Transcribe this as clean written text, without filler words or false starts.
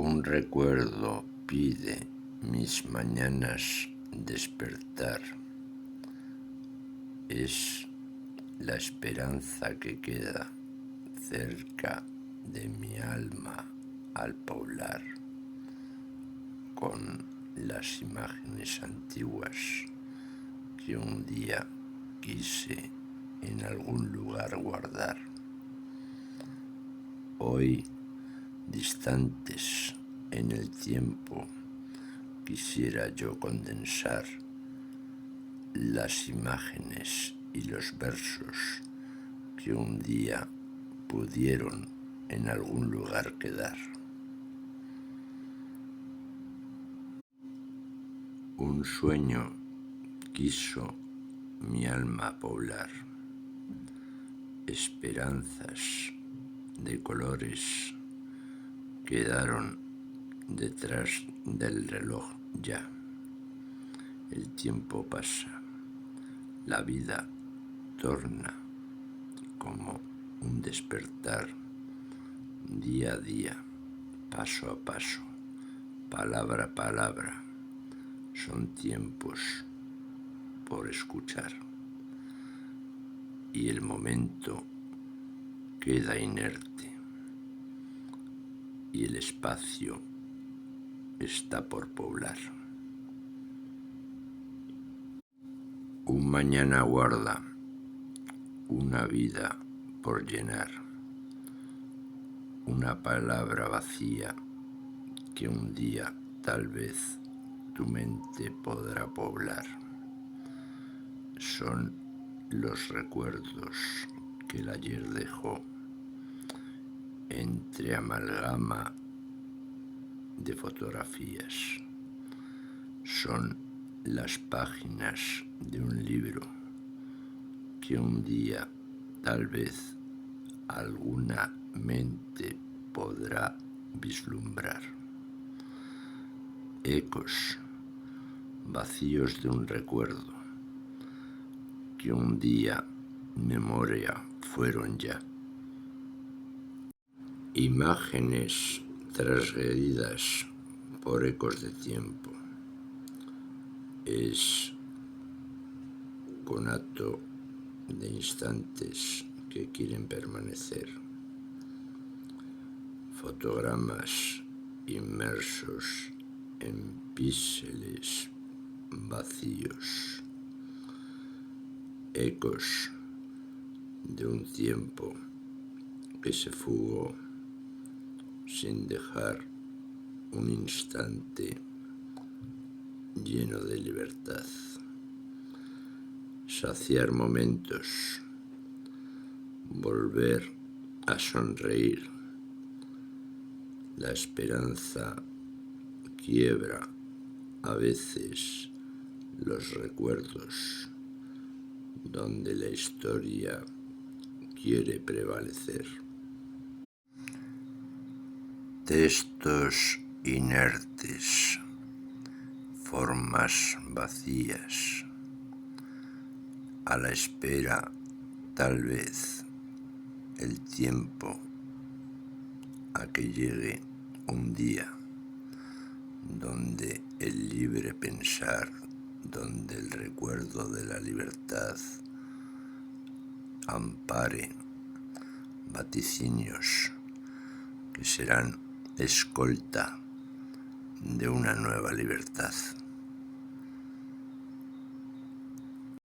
Un recuerdo pide mis mañanas despertar. Es la esperanza que queda cerca de mi alma al poblar con las imágenes antiguas que un día quise en algún lugar guardar. Hoy, distantes en el tiempo, quisiera yo condensar las imágenes y los versos que un día pudieron en algún lugar quedar. Un sueño quiso mi alma poblar, esperanzas de colores quedaron detrás del reloj ya. El tiempo pasa, la vida torna como un despertar, día a día, paso a paso, palabra a palabra, son tiempos por escuchar. Y el momento queda inerte y el espacio está por poblar. Un mañana guarda una vida por llenar, una palabra vacía que un día tal vez tu mente podrá poblar. Son los recuerdos que el ayer dejó entre amalgama de fotografías. Son las páginas de un libro que un día tal vez alguna mente podrá vislumbrar. Ecos vacíos de un recuerdo que un día memoria fueron ya. Imágenes transgredidas por ecos de tiempo. Es conato de instantes que quieren permanecer. Fotogramas inmersos en píxeles vacíos. Ecos de un tiempo que se fugó sin dejar un instante lleno de libertad. Saciar momentos, volver a sonreír. La esperanza quiebra a veces los recuerdos, donde la historia quiere prevalecer. Textos inertes, formas vacías, a la espera, tal vez, el tiempo a que llegue un día donde el libre pensar, donde el recuerdo de la libertad ampare vaticinios que serán escolta de una nueva libertad.